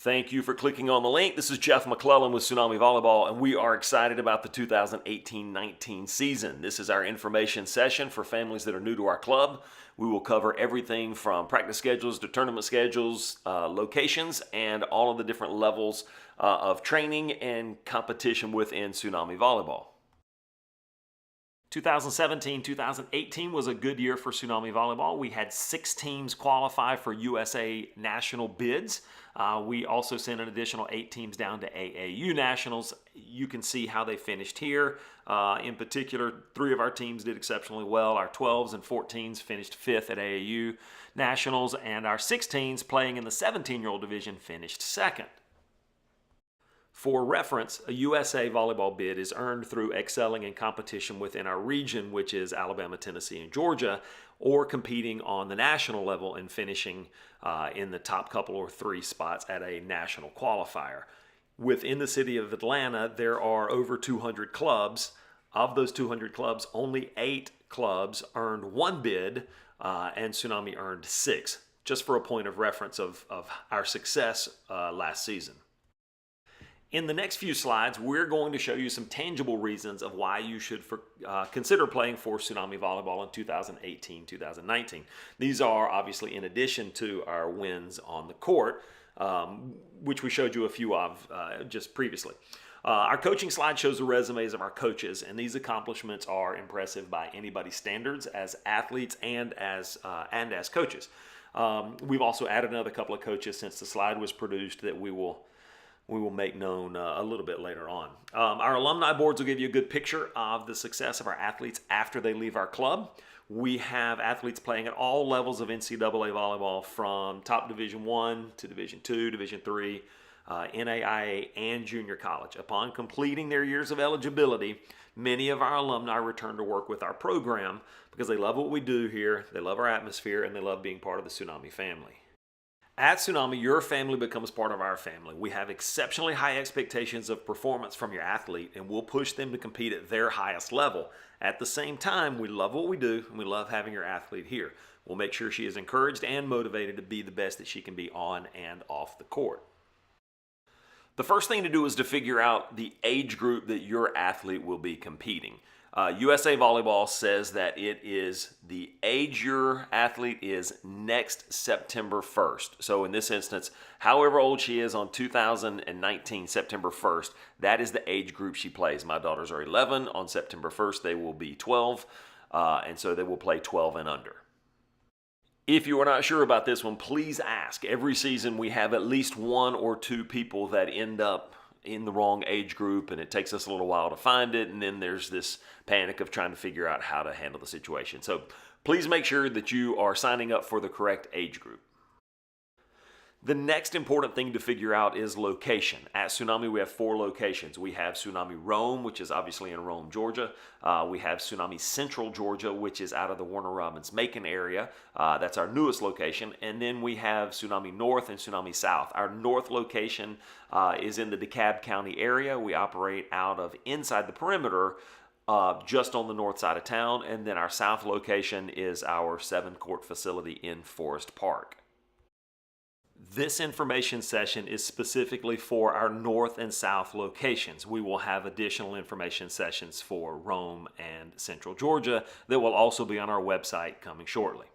Thank you for clicking on the link. This is Jeff McClellan with Tsunami Volleyball, and we are excited about the 2018-19 season. This is our information session for families that are new to our club. We will cover everything from practice schedules to tournament schedules, locations, and all of the different levels of training and competition within Tsunami Volleyball. 2017-2018 was a good year for Tsunami Volleyball. We had 6 teams qualify for USA National bids. We also sent an additional 8 teams down to Aau Nationals. You can see how they finished here. In particular, 3 of our teams did exceptionally well. Our 12s and 14s finished 5th at Aau Nationals, and our 16s playing in the 17-year-old division finished 2nd. For reference, a USA volleyball bid is earned through excelling in competition within our region, which is Alabama, Tennessee, and Georgia, or competing on the national level and finishing in the top couple or 3 spots at a national qualifier. Within the city of Atlanta, there are over 200 clubs. Of those 200 clubs, only 8 clubs earned 1 bid, and Tsunami earned 6, just for a point of reference of our success last season. In the next few slides, we're going to show you some tangible reasons of why you should consider playing for Tsunami Volleyball in 2018-2019. These are obviously in addition to our wins on the court, which we showed you a few of just previously. Our coaching slide shows the resumes of our coaches, and these accomplishments are impressive by anybody's standards as athletes and as coaches. We've also added another couple of coaches since the slide was produced that we will make known a little bit later on. Our Alumni Boards will give you a good picture of the success of our athletes after they leave our club. We have athletes playing at all levels of NCAA volleyball, from top Division I to Division II, Division III, NAIA, and junior college. Upon completing their years of eligibility, many of our alumni return to work with our program because they love what we do here, they love our atmosphere, and they love being part of the Tsunami family. At Tsunami, your family becomes part of our family. We have exceptionally high expectations of performance from your athlete, and we'll push them to compete at their highest level. At the same time, we love what we do, and we love having your athlete here. We'll make sure she is encouraged and motivated to be the best that she can be on and off the court. The first thing to do is to figure out the age group that your athlete will be competing. USA Volleyball says that it is the age your athlete is next September 1st. So in this instance, however old she is on 2019, September 1st, that is the age group she plays. My daughters are 11. On September 1st, they will be 12, and so they will play 12 and under. If you are not sure about this one, please ask. Every season we have at least 1 or 2 people that end up in the wrong age group, and it takes us a little while to find it, and then there's this panic of trying to figure out how to handle the situation. So please make sure that you are signing up for the correct age group. The next important thing to figure out is location. At Tsunami, we have 4 locations. We have Tsunami Rome, which is obviously in Rome, Georgia. We have Tsunami Central, Georgia, which is out of the Warner Robins Macon area. That's our newest location. And then we have Tsunami North and Tsunami South. Our north location is in the DeKalb County area. We operate out of inside the perimeter, just on the north side of town. And then our south location is our 7-court facility in Forest Park. This information session is specifically for our north and south locations. We will have additional information sessions for Rome and Central Georgia that will also be on our website coming shortly.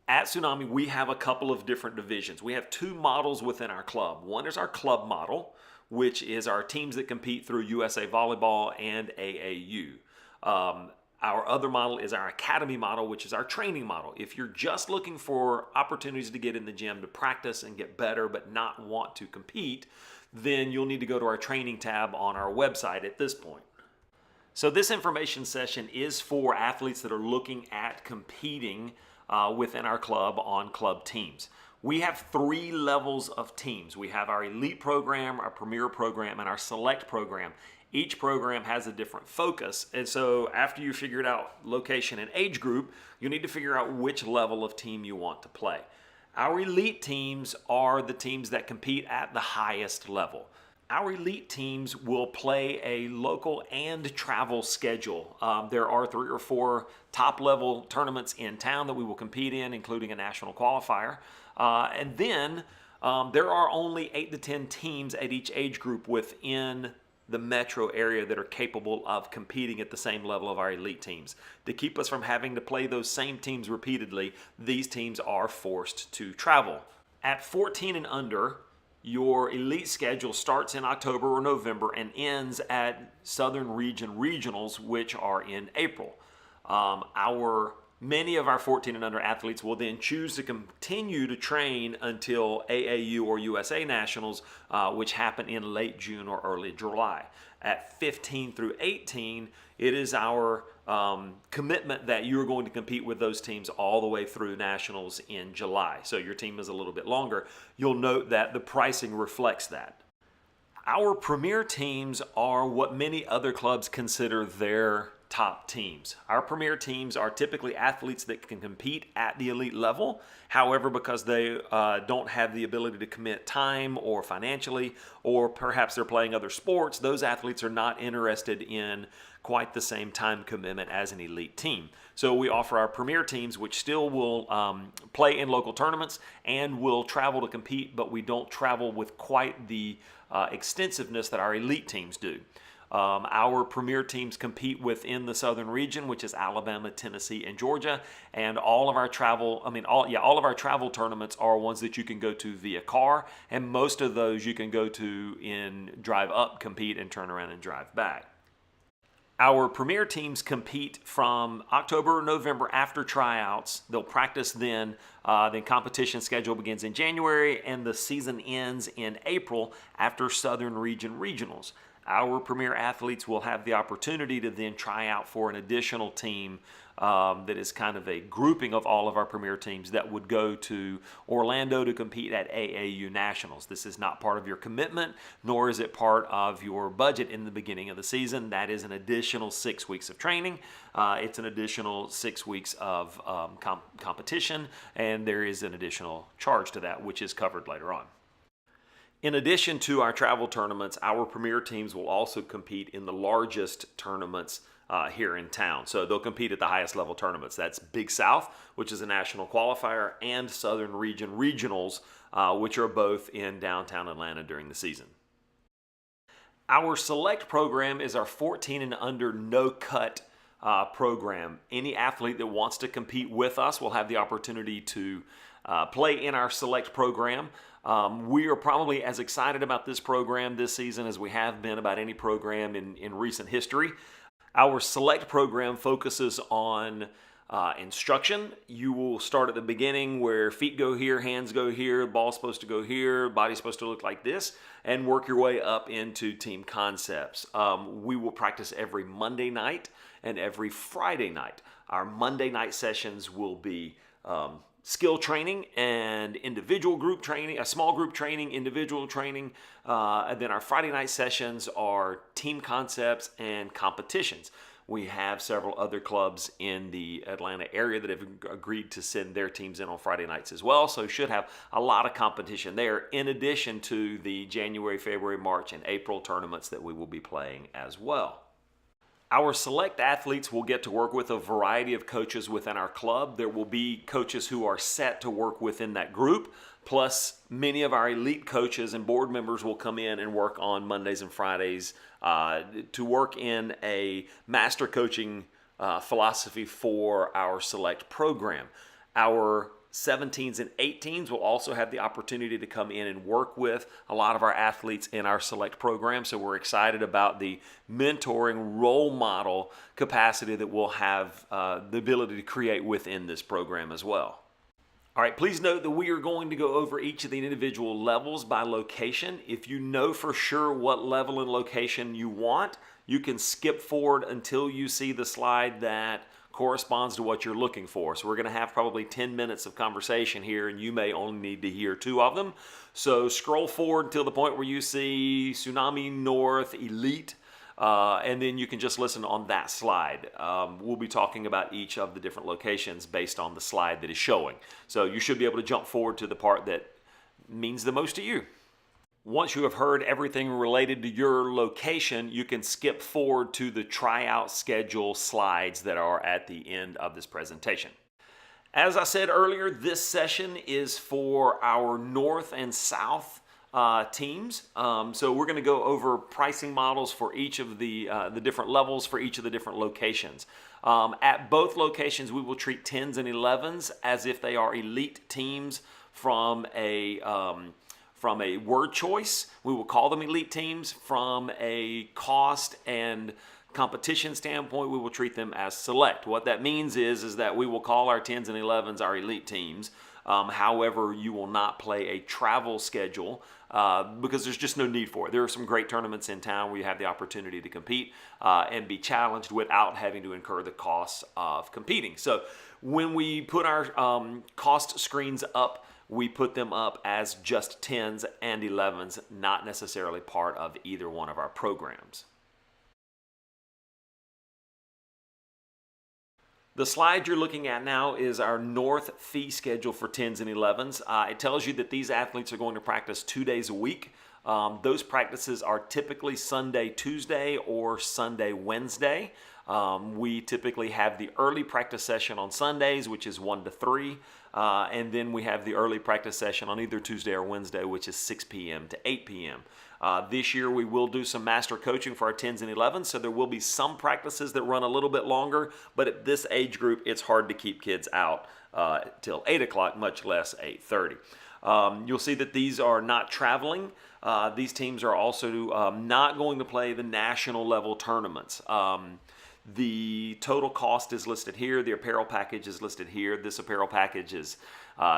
At Tsunami, we have a couple of different divisions. We have 2 models within our club. One is our club model, which is our teams that compete through USA Volleyball and Aau. Our other model is our academy model, which is our training model. If you're just looking for opportunities to get in the gym to practice and get better but not want to compete, then you'll need to go to our training tab on our website at this point. So this information session is for athletes that are looking at competing within our club on club teams. We have 3 levels of teams. We have our elite program, our premier program, and our select program. Each program has a different focus, and so after you figured out location and age group, you need to figure out which level of team you want to play. Our elite teams are the teams that compete at the highest level. Our elite teams will play a local and travel schedule. There are 3 or 4 top-level tournaments in town that we will compete in, including a national qualifier. And then There are only 8 to 10 teams at each age group within the metro area that are capable of competing at the same level of our elite teams. To keep us from having to play those same teams repeatedly, these teams are forced to travel. At 14 and under, your elite schedule starts in October or November and ends at Southern Region Regionals, which are in April. Many of our 14 and under athletes will then choose to continue to train until AAU or USA Nationals, which happen in late June or early July. At 15 through 18, it is our commitment that you're going to compete with those teams all the way through Nationals in July. So your team is a little bit longer. You'll note that the pricing reflects that. Our premier teams are what many other clubs consider their top teams. Our premier teams are typically athletes that can compete at the elite level. However, because they don't have the ability to commit time or financially, or perhaps they're playing other sports, those athletes are not interested in quite the same time commitment as an elite team. So we offer our premier teams, which still will play in local tournaments and will travel to compete, but we don't travel with quite the extensiveness that our elite teams do. Our premier teams compete within the southern region, which is Alabama, Tennessee, and Georgia, and all of our travel tournaments are ones that you can go to via car, and most of those you can go to in drive up, compete, and turn around and drive back. Our premier teams compete from October or November after tryouts. They'll practice then. Then competition schedule begins in January, and the season ends in April after Southern Region Regionals. Our premier athletes will have the opportunity to then try out for an additional team that is kind of a grouping of all of our premier teams that would go to Orlando to compete at AAU Nationals. This is not part of your commitment, nor is it part of your budget in the beginning of the season. That is an additional 6 weeks of training. It's an additional 6 weeks of competition, and there is an additional charge to that, which is covered later on. In addition to our travel tournaments, our premier teams will also compete in the largest tournaments here in town. So they'll compete at the highest level tournaments. That's Big South, which is a national qualifier, and Southern Region Regionals, which are both in downtown Atlanta during the season. Our select program is our 14 and under no-cut program. Any athlete that wants to compete with us will have the opportunity to play in our select program. We are probably as excited about this program this season as we have been about any program in recent history. Our select program focuses on instruction. You will start at the beginning where feet go here, hands go here, ball's supposed to go here, body's supposed to look like this, and work your way up into team concepts. We will practice every Monday night and every Friday night. Our Monday night sessions will be skill training and individual group training, a small group training, individual training. And then our Friday night sessions are team concepts and competitions. We have several other clubs in the Atlanta area that have agreed to send their teams in on Friday nights as well. So should have a lot of competition there, in addition to the January, February, March, and April tournaments that we will be playing as well. Our select athletes will get to work with a variety of coaches within our club. There will be coaches who are set to work within that group, plus many of our elite coaches and board members will come in and work on Mondays and Fridays to work in a master coaching philosophy for our select program. Our 17s and 18s will also have the opportunity to come in and work with a lot of our athletes in our select program. So we're excited about the mentoring role model capacity that we'll have the ability to create within this program as well. All right, please note that we are going to go over each of the individual levels by location. If you know for sure what level and location you want, you can skip forward until you see the slide that corresponds to what you're looking for. So we're going to have probably 10 minutes of conversation here, and you may only need to hear 2 of them. So scroll forward till the point where you see Tsunami North Elite, and then you can just listen on that slide. We'll be talking about each of the different locations based on the slide that is showing. So you should be able to jump forward to the part that means the most to you. Once you have heard everything related to your location, you can skip forward to the tryout schedule slides that are at the end of this presentation. As I said earlier, this session is for our North and South teams. So we're going to go over pricing models for each of the different levels for each of the different locations. At both locations, we will treat 10s and 11s as if they are elite teams from a word choice. We will call them elite teams. From a cost and competition standpoint, we will treat them as select. What that means is that we will call our 10s and 11s our elite teams. However, you will not play a travel schedule because there's just no need for it. There are some great tournaments in town where you have the opportunity to compete and be challenged without having to incur the costs of competing. So when we put our cost screens up, we put them up as just 10s and 11s, not necessarily part of either one of our programs. The slide you're looking at now is our North fee schedule for 10s and 11s. It tells you that these athletes are going to practice 2 days a week. Those practices are typically Sunday, Tuesday, or Sunday, Wednesday. We typically have the early practice session on Sundays, which is 1 to 3. And then we have the early practice session on either Tuesday or Wednesday, which is 6 p.m. to 8 p.m. This year we will do some master coaching for our 10s and 11s, so there will be some practices that run a little bit longer, but at this age group it's hard to keep kids out till 8 o'clock, much less 8:30. You'll see that these are not traveling. These teams are also not going to play the national level tournaments. The total cost is listed here. The apparel package is listed here. This apparel package is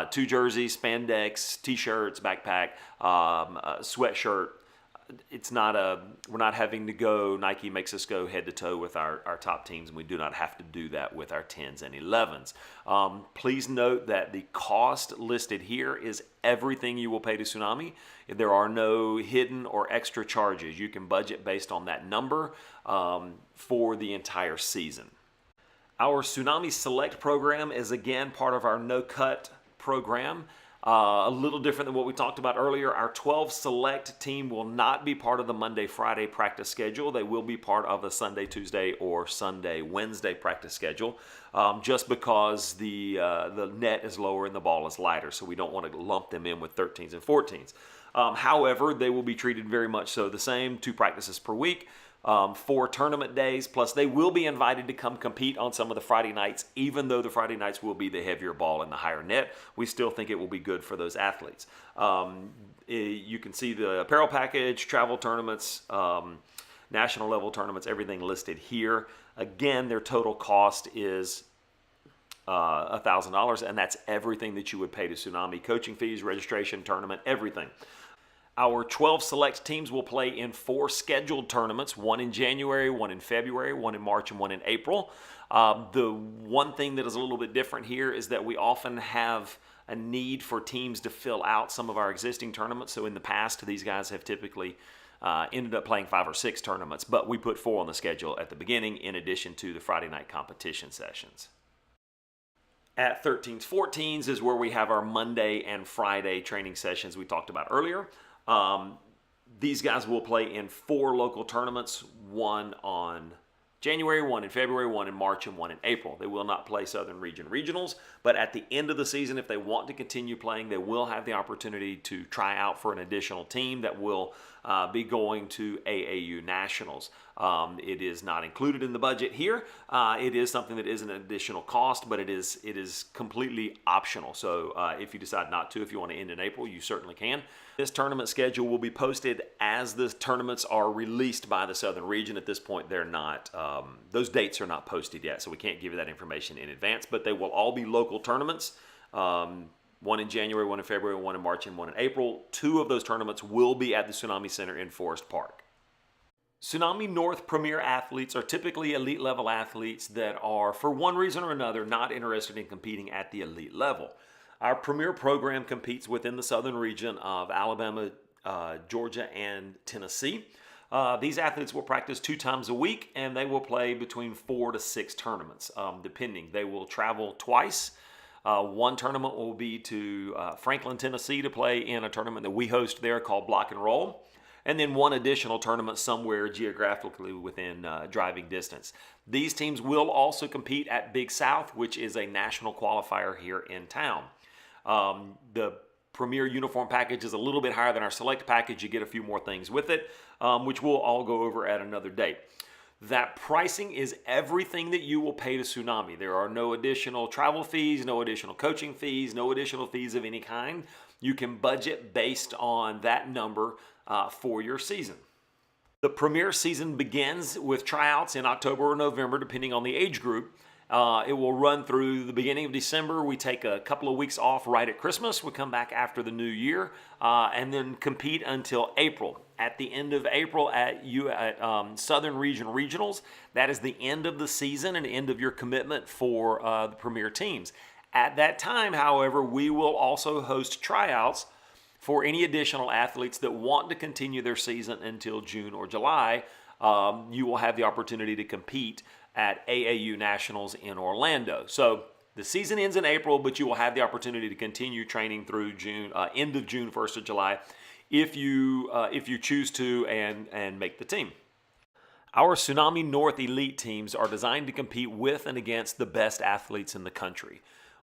2 jerseys, spandex, t-shirts, backpack, sweatshirt. We're not having to go, Nike makes us go head to toe with our top teams, and we do not have to do that with our 10s and 11s. Please note that the cost listed here is everything you will pay to Tsunami. There are no hidden or extra charges. You can budget based on that number for the entire season. Our Tsunami Select program is again part of our no-cut program. A little different than what we talked about earlier. Our 12 select team will not be part of the Monday, Friday practice schedule. They will be part of the Sunday, Tuesday, or Sunday, Wednesday practice schedule, just because the net is lower and the ball is lighter, so we don't want to lump them in with 13s and 14s. However, they will be treated very much so the same, 2 practices per week. 4 tournament days, plus they will be invited to come compete on some of the Friday nights. Even though the Friday nights will be the heavier ball and the higher net, we still think it will be good for those athletes. You can see the apparel package, travel tournaments, national level tournaments, everything listed here. Again, their total cost is $1,000, and that's everything that you would pay to Tsunami: coaching fees, registration, tournament, everything. Our 12 select teams will play in 4 scheduled tournaments, 1 in January, 1 in February, 1 in March, and 1 in April. The one thing that is a little bit different here is that we often have a need for teams to fill out some of our existing tournaments. So in the past, these guys have typically ended up playing 5 or 6 tournaments, but we put 4 on the schedule at the beginning in addition to the Friday night competition sessions. At 13s, 14s is where we have our Monday and Friday training sessions we talked about earlier. These guys will play in 4 local tournaments, 1 on January, 1 in February, 1 in March, and 1 in April. They will not play Southern Region Regionals, but at the end of the season, if they want to continue playing, they will have the opportunity to try out for an additional team that will be going to Aau Nationals. It is not included in the budget here. It is something that is an additional cost, but it is completely optional. So if you decide not to, if you want to end in April, you certainly can. This tournament schedule will be posted as the tournaments are released by the Southern Region. At this point, they're not, those dates are not posted yet, so we can't give you that information in advance, but they will all be local tournaments. 1 in January, 1 in February, 1 in March, and 1 in April. 2 of those tournaments will be at the Tsunami Center in Forest Park. Tsunami North Premier athletes are typically elite level athletes that are, for one reason or another, not interested in competing at the elite level. Our Premier program competes within the Southern region of Alabama, Georgia, and Tennessee. These athletes will practice 2 times a week, and they will play between 4 to 6 tournaments, depending. They will travel twice. One tournament will be to Franklin, Tennessee to play in a tournament that we host there called Block and Roll. and then one additional tournament somewhere geographically within driving distance. These teams will also compete at Big South, which is a national qualifier here in town. The Premier Uniform Package is a little bit higher than our Select Package. You get a few more things with it, which we'll all go over at another date. That pricing is everything that you will pay to Tsunami. There are no additional travel fees, no additional coaching fees, no additional fees of any kind. You can budget based on that number for your season. The Premier season begins with tryouts in October or November, depending on the age group. It will run through the beginning of December. We take a couple of weeks off right at Christmas. We come back after the new year and then compete until April. At the end of April at Southern Region Regionals, that is the end of the season and end of your commitment for the Premier teams. At that time, however, we will also host tryouts for any additional athletes that want to continue their season until June or July. You will have the opportunity to compete at Aau Nationals in Orlando. So the season ends in April, but you will have the opportunity to continue training through June, end of June, 1st of July, if you choose to and make the team. Our Tsunami North Elite teams are designed to compete with and against the best athletes in the country.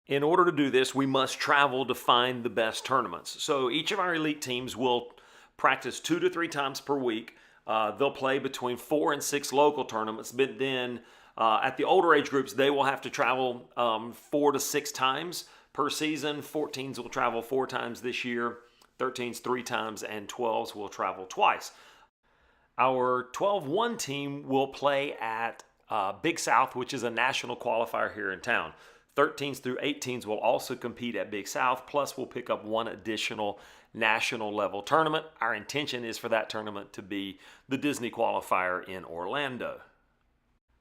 In order to do this, we must travel to find the best tournaments. So each of our elite teams will practice 2 to 3 times per week. They'll play between 4 and 6 local tournaments, but then at the older age groups, they will have to travel 4 to 6 times per season. 14s will travel 4 times this year, 13s 3 times, and 12s will travel twice. Our 12-1 team will play at Big South, which is a national qualifier here in town. 13s through 18s will also compete at Big South, plus we'll pick up one additional national level tournament. Our intention is for that tournament to be the Disney qualifier in Orlando.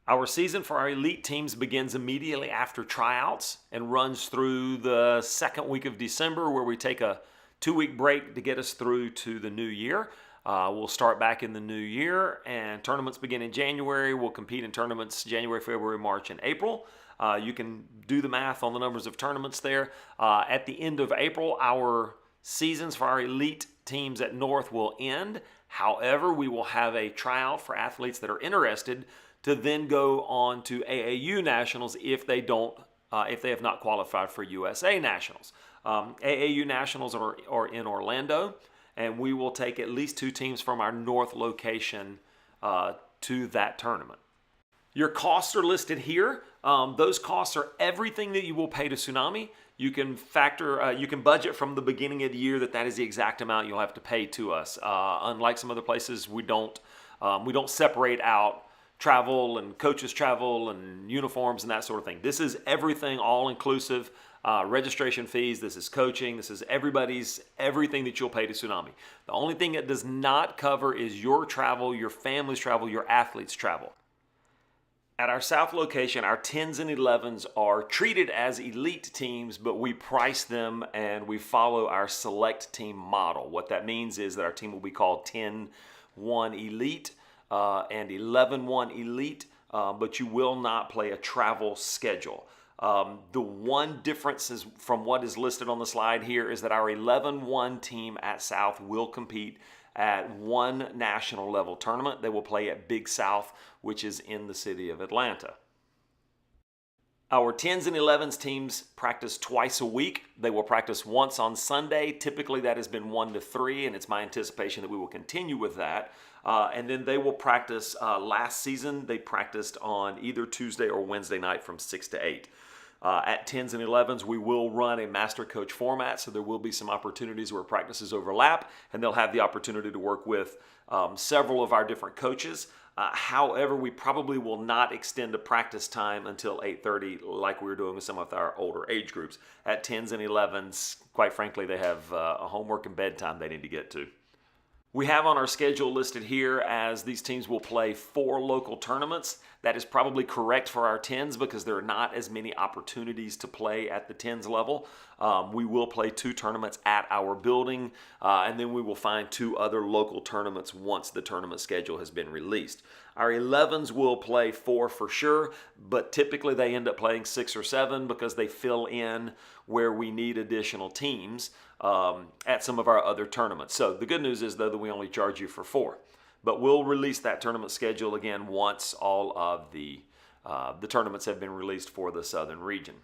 Our season for our elite teams begins immediately after tryouts and runs through the second week of December, where we take a 2-week break to get us through to the new year. We'll start back in the new year, and tournaments begin in January. We'll compete in tournaments January, February, March, and April. You can do the math on the numbers of tournaments there. At the end of April, our seasons for our elite teams at North will end. However, we will have a tryout for athletes that are interested to then go on to Aau Nationals if they have not qualified for USA Nationals. Aau Nationals are in Orlando, and we will take at least 2 teams from our North location to that tournament. Your costs are listed here. Those costs are everything that you will pay to Tsunami. You can you can budget from the beginning of the year that is the exact amount you'll have to pay to us. Unlike some other places, we don't separate out travel and coaches travel and uniforms and that sort of thing. This is everything all inclusive. Registration fees, this is coaching, this is everything that you'll pay to Tsunami. The only thing it does not cover is your travel, your family's travel, your athletes' travel. At our South location, our 10s and 11s are treated as elite teams, but we price them and we follow our select team model. What that means is that our team will be called 10-1 Elite and 11-1 Elite, but you will not play a travel schedule. The one difference is from what is listed on the slide here is that our 11-1 team at South will compete at one national level tournament. They will play at Big South, which is in the city of Atlanta. Our 10s and 11s teams practice twice a week. They will practice once on Sunday. Typically that has been 1 to 3, and it's my anticipation that we will continue with that. And then they will practice, last season they practiced on either Tuesday or Wednesday night from 6 to 8. At 10s and 11s, we will run a master coach format, so there will be some opportunities where practices overlap, and they'll have the opportunity to work with several of our different coaches. However, we probably will not extend the practice time until 8:30 like we were doing with some of our older age groups. At 10s and 11s, quite frankly, they have a homework and bedtime they need to get to. We have on our schedule listed here as these teams will play 4 local tournaments. That is probably correct for our 10s because there are not as many opportunities to play at the 10s level. We will play 2 tournaments at our building, and then we will find 2 other local tournaments once the tournament schedule has been released. Our 11s will play 4 for sure, but typically they end up playing 6 or 7 because they fill in where we need additional teams. at some of our other tournaments. So the good news is, though, that we only charge you for 4. But we'll release that tournament schedule again once all of the tournaments have been released for the Southern region.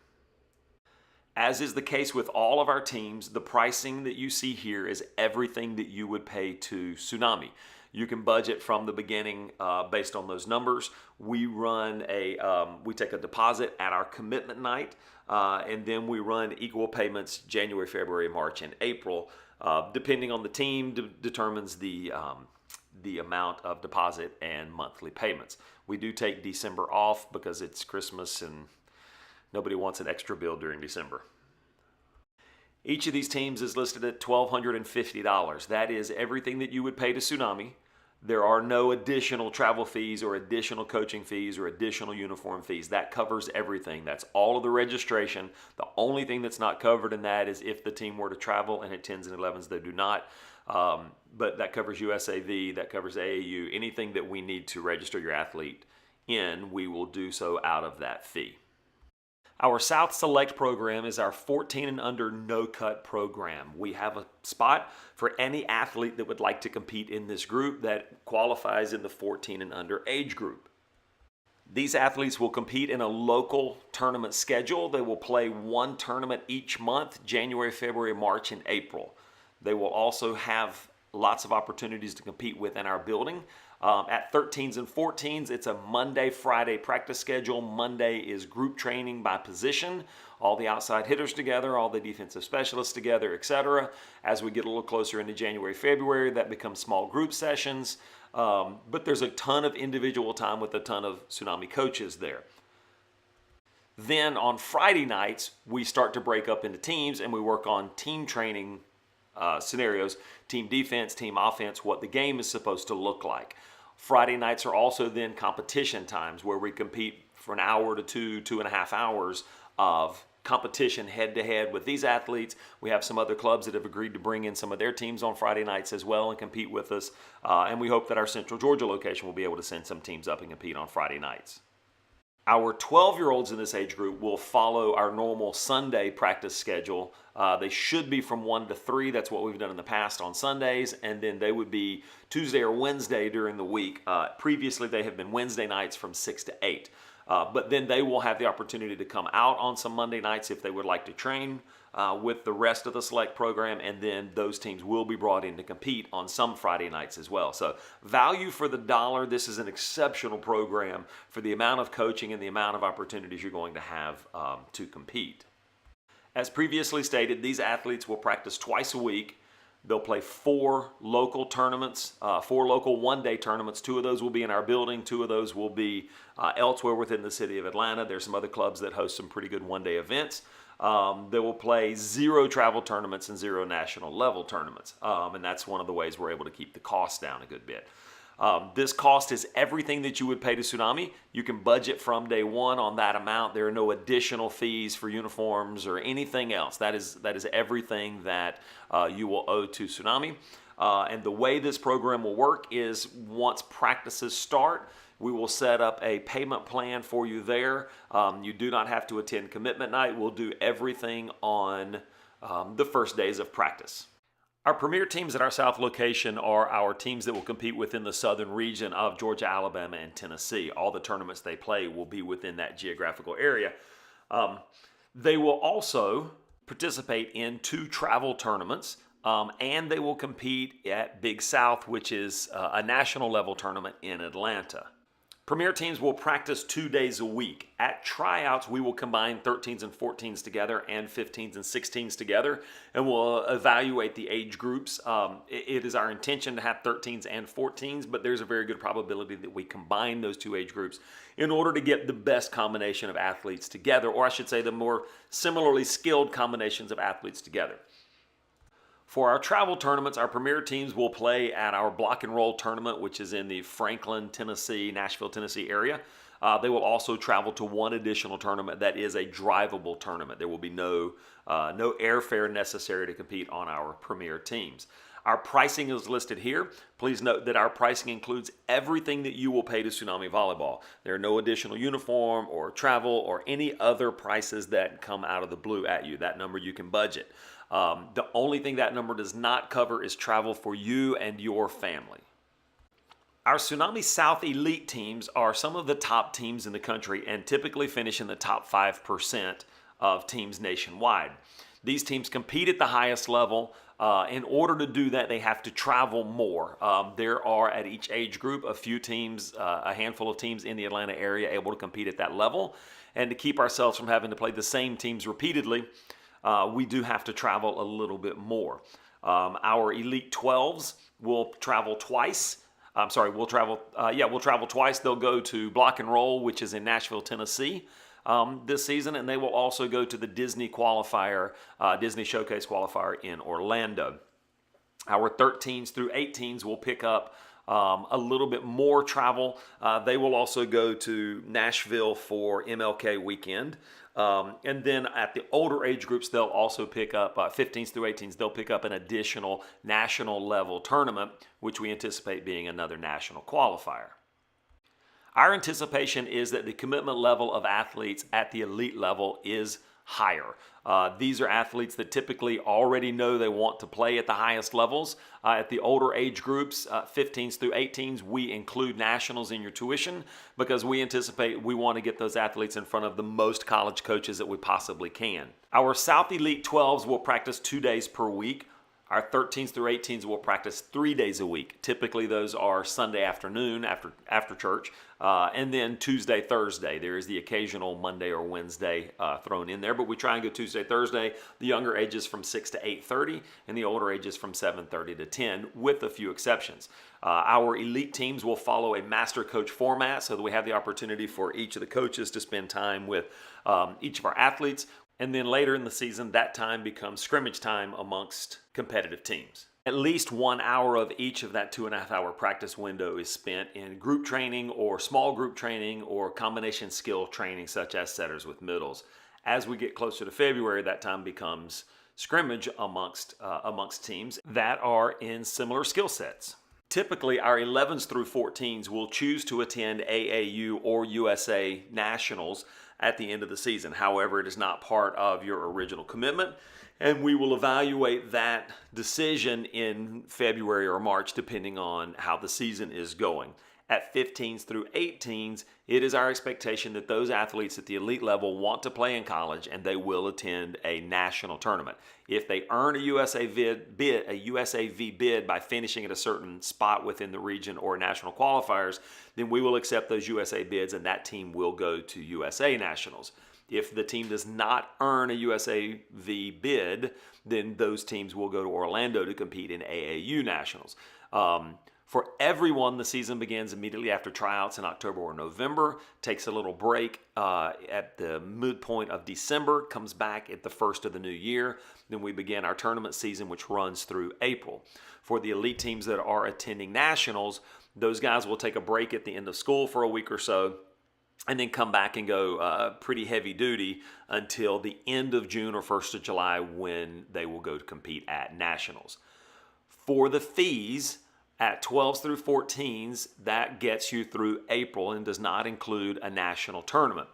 As is the case with all of our teams, the pricing that you see here is everything that you would pay to Tsunami. You can budget from the beginning based on those numbers. We take a deposit at our commitment night, and then we run equal payments January, February, March, and April. Depending on the team, determines the amount of deposit and monthly payments. We do take December off because it's Christmas and nobody wants an extra bill during December. Each of these teams is listed at $1,250. That is everything that you would pay to Tsunami. There are no additional travel fees or additional coaching fees or additional uniform fees. That covers everything. That's all of the registration. The only thing that's not covered in that is if the team were to travel, and at 10s and 11s they do not. But that covers USAV, that covers AAU. Anything that we need to register your athlete in, we will do so out of that fee. Our South Select program is our 14 and under no-cut program. We have a spot for any athlete that would like to compete in this group that qualifies in the 14 and under age group. These athletes will compete in a local tournament schedule. They will play one tournament each month, January, February, March, and April. They will also have lots of opportunities to compete within our building. At 13s and 14s, it's a Monday, Friday practice schedule. Monday is group training by position, all the outside hitters together, all the defensive specialists together, etc. As we get a little closer into January, February, that becomes small group sessions. But there's a ton of individual time with a ton of Tsunami coaches there. Then on Friday nights, we start to break up into teams and we work on team training scenarios, team defense, team offense, what the game is supposed to look like. Friday nights are also then competition times where we compete for an hour to 2.5 hours of competition head-to-head with these athletes. We have some other clubs that have agreed to bring in some of their teams on Friday nights as well and compete with us. And we hope that our Central Georgia location will be able to send some teams up and compete on Friday nights. Our 12-year-olds in this age group will follow our normal Sunday practice schedule. They should be from 1 to 3. That's what we've done in the past on Sundays. And then they would be Tuesday or Wednesday during the week. Previously, they have been Wednesday nights from 6 to 8. But then they will have the opportunity to come out on some Monday nights if they would like to train with the rest of the select program, and then those teams will be brought in to compete on some Friday nights as well. So value for the dollar. This is an exceptional program for the amount of coaching and the amount of opportunities you're going to have to compete. As previously stated, these athletes will practice twice a week. They'll play 4 local tournaments, 4 local one-day tournaments. 2 of those will be in our building. 2 of those will be elsewhere within the city of Atlanta. There's some other clubs that host some pretty good one-day events. They will play 0 travel tournaments and 0 national level tournaments. And that's one of the ways we're able to keep the cost down a good bit. This cost is everything that you would pay to Tsunami. You can budget from day one on that amount. There are no additional fees for uniforms or anything else. That is everything that you will owe to Tsunami. And the way this program will work is once practices start, we will set up a payment plan for you there. You do not have to attend commitment night. We'll do everything on the first days of practice. Our premier teams at our South location are our teams that will compete within the southern region of Georgia, Alabama, and Tennessee. All the tournaments they play will be within that geographical area. They will also participate in 2 travel tournaments, and they will compete at Big South, which is a national level tournament in Atlanta. Premier teams will practice 2 days a week. At tryouts, we will combine 13s and 14s together and 15s and 16s together, and we'll evaluate the age groups. It is our intention to have 13s and 14s, but there's a very good probability that we combine those 2 age groups in order to get the best combination of athletes together, or I should say the more similarly skilled combinations of athletes together. For our travel tournaments, our premier teams will play at our block and roll tournament, which is in the Franklin, Tennessee, Nashville, Tennessee area. They will also travel to one additional tournament that is a drivable tournament. There will be no airfare necessary to compete on our premier teams. Our pricing is listed here. Please note that our pricing includes everything that you will pay to Tsunami Volleyball. There are no additional uniform or travel or any other prices that come out of the blue at you. That number you can budget. The only thing that number does not cover is travel for you and your family. Our Tsunami South Elite teams are some of the top teams in the country and typically finish in the top 5% of teams nationwide. These teams compete at the highest level. In order to do that, they have to travel more. There are, at each age group, a few teams, a handful of teams in the Atlanta area able to compete at that level. And to keep ourselves from having to play the same teams repeatedly, we do have to travel a little bit more. Our Elite 12s will travel twice. We'll travel twice. They'll go to Block and Roll, which is in Nashville, Tennessee, this season, and they will also go to the Disney qualifier, Disney Showcase qualifier in Orlando. Our 13s through 18s will pick up a little bit more travel. They will also go to Nashville for MLK weekend. And then at the older age groups, they'll also pick up, 15s through 18s, they'll pick up an additional national level tournament, which we anticipate being another national qualifier. Our anticipation is that the commitment level of athletes at the elite level is higher. These are athletes that typically already know they want to play at the highest levels. At the older age groups, 15s through 18s, we include nationals in your tuition because we anticipate we want to get those athletes in front of the most college coaches that we possibly can. Our South Elite 12s will practice 2 days per week. Our 13s through 18s will practice 3 days a week. Typically, those are Sunday afternoon after church, and then Tuesday, Thursday. There is the occasional Monday or Wednesday thrown in there, but we try and go Tuesday, Thursday. The younger ages from 6 to 8:30, and the older ages from 7:30 to 10, with a few exceptions. Our elite teams will follow a master coach format so that we have the opportunity for each of the coaches to spend time with each of our athletes. And then later in the season, that time becomes scrimmage time amongst competitive teams. At least 1 hour of each of that 2.5 hour practice window is spent in group training or small group training or combination skill training, such as setters with middles. As we get closer to February, that time becomes scrimmage amongst teams that are in similar skill sets. Typically, our 11s through 14s will choose to attend AAU or USA Nationals at the end of the season. However, it is not part of your original commitment, and we will evaluate that decision in February or March depending on how the season is going. At 15s through 18s, it is our expectation that those athletes at the elite level want to play in college and they will attend a national tournament. If they earn a USAV bid by finishing at a certain spot within the region or national qualifiers, then we will accept those USA bids and that team will go to USA Nationals. If the team does not earn a USAV bid, then those teams will go to Orlando to compete in AAU Nationals. For everyone, the season begins immediately after tryouts in October or November, takes a little break at the midpoint of December, comes back at the first of the new year. Then we begin our tournament season, which runs through April. For the elite teams that are attending nationals, those guys will take a break at the end of school for a week or so, and then come back and go pretty heavy duty until the end of June or 1st of July when they will go to compete at nationals. For the fees, at 12s through 14s, that gets you through April and does not include a national tournament.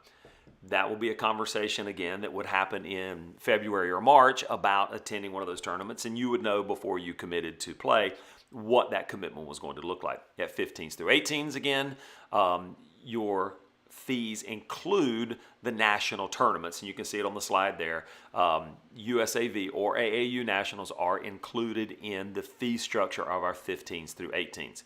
That will be a conversation, again, that would happen in February or March about attending one of those tournaments, and you would know before you committed to play what that commitment was going to look like. At 15s through 18s, again, your fees include the national tournaments, and you can see it on the slide there. USAV or AAU Nationals are included in the fee structure of our 15s through 18s.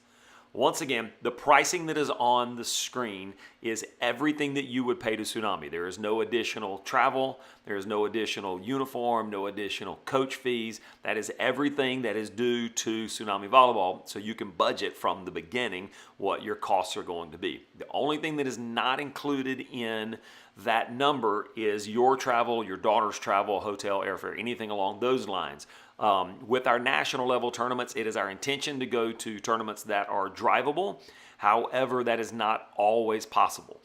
Once again, the pricing that is on the screen is everything that you would pay to Tsunami. There is no additional travel, there is no additional uniform, no additional coach fees. That is everything that is due to Tsunami Volleyball, so you can budget from the beginning what your costs are going to be. The only thing that is not included in that number is your travel, your daughter's travel, hotel, airfare, anything along those lines. With our national level tournaments, it is our intention to go to tournaments that are drivable. However, that is not always possible.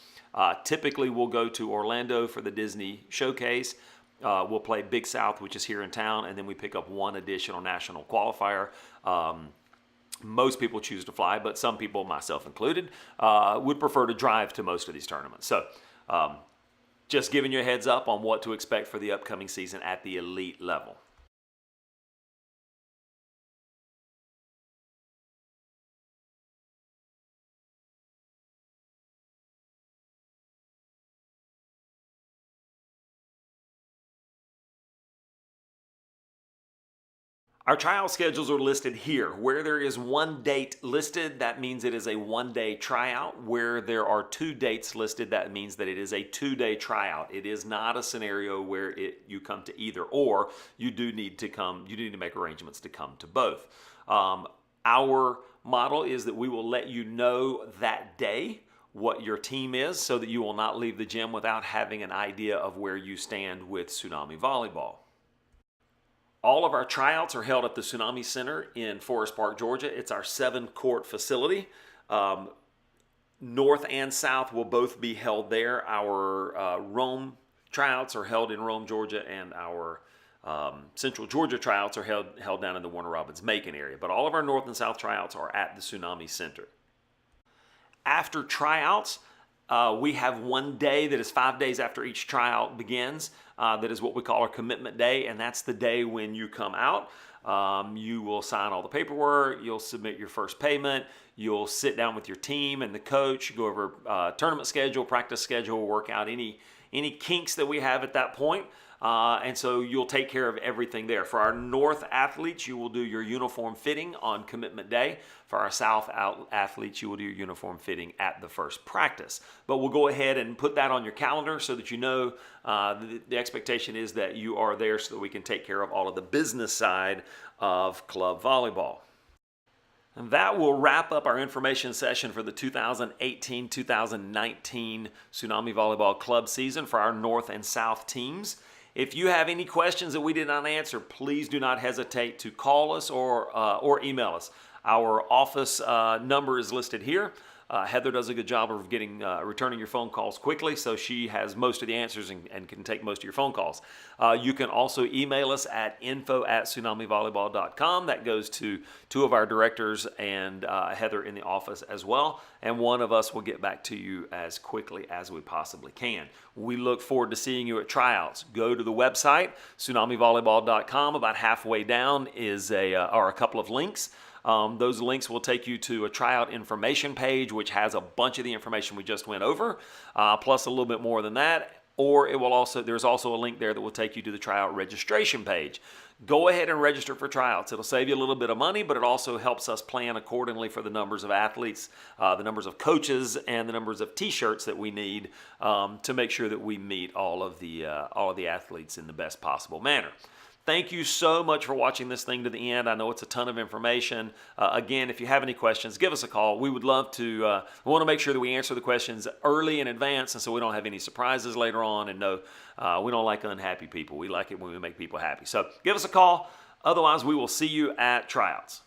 Typically, we'll go to Orlando for the Disney Showcase. We'll play Big South, which is here in town, and then we pick up one additional national qualifier. Most people choose to fly, but some people, myself included, would prefer to drive to most of these tournaments. So just giving you a heads up on what to expect for the upcoming season at the elite level. Our tryout schedules are listed here. Where there is one date listed, that means it is a one-day tryout. Where there are 2 dates listed, that means that it is a 2-day tryout. It is not a scenario where you come to either or. You do need to make arrangements to come to both. Our model is that we will let you know that day what your team is so that you will not leave the gym without having an idea of where you stand with Tsunami Volleyball. All of our tryouts are held at the Tsunami Center in Forest Park, Georgia. It's our 7-court facility. North and South will both be held there. Our Rome tryouts are held in Rome, Georgia, and our Central Georgia tryouts are held down in the Warner Robins Macon area. But all of our North and South tryouts are at the Tsunami Center. After tryouts, we have one day that is 5 days after each tryout begins. That is what we call our commitment day, and that's the day when you come out. You will sign all the paperwork, you'll submit your first payment, you'll sit down with your team and the coach, go over tournament schedule, practice schedule, work out any kinks that we have at that point. And so you'll take care of everything there. For our North athletes, you will do your uniform fitting on commitment day. For our South athletes, you will do your uniform fitting at the first practice. But we'll go ahead and put that on your calendar so that you know the expectation is that you are there so that we can take care of all of the business side of club volleyball. And that will wrap up our information session for the 2018-2019 Tsunami Volleyball Club season for our North and South teams. If you have any questions that we did not answer, please do not hesitate to call us or email us. Our office number is listed here. Heather does a good job of returning your phone calls quickly, so she has most of the answers and can take most of your phone calls. You can also email us at info@tsunamivolleyball.com. That goes to 2 of our directors and Heather in the office as well, and one of us will get back to you as quickly as we possibly can. We look forward to seeing you at tryouts. Go to the website, tsunamivolleyball.com. About halfway down are a couple of links. Those links will take you to a tryout information page, which has a bunch of the information we just went over, plus a little bit more than that. Or there's also a link there that will take you to the tryout registration page. Go ahead and register for tryouts. It'll save you a little bit of money, but it also helps us plan accordingly for the numbers of athletes, the numbers of coaches, and the numbers of t-shirts that we need to make sure that we meet all of the athletes in the best possible manner. Thank you so much for watching this thing to the end. I know it's a ton of information. Again, if you have any questions, give us a call. We would love to, we want to make sure that we answer the questions early in advance and so we don't have any surprises later on. And no, we don't like unhappy people. We like it when we make people happy. So give us a call. Otherwise, we will see you at tryouts.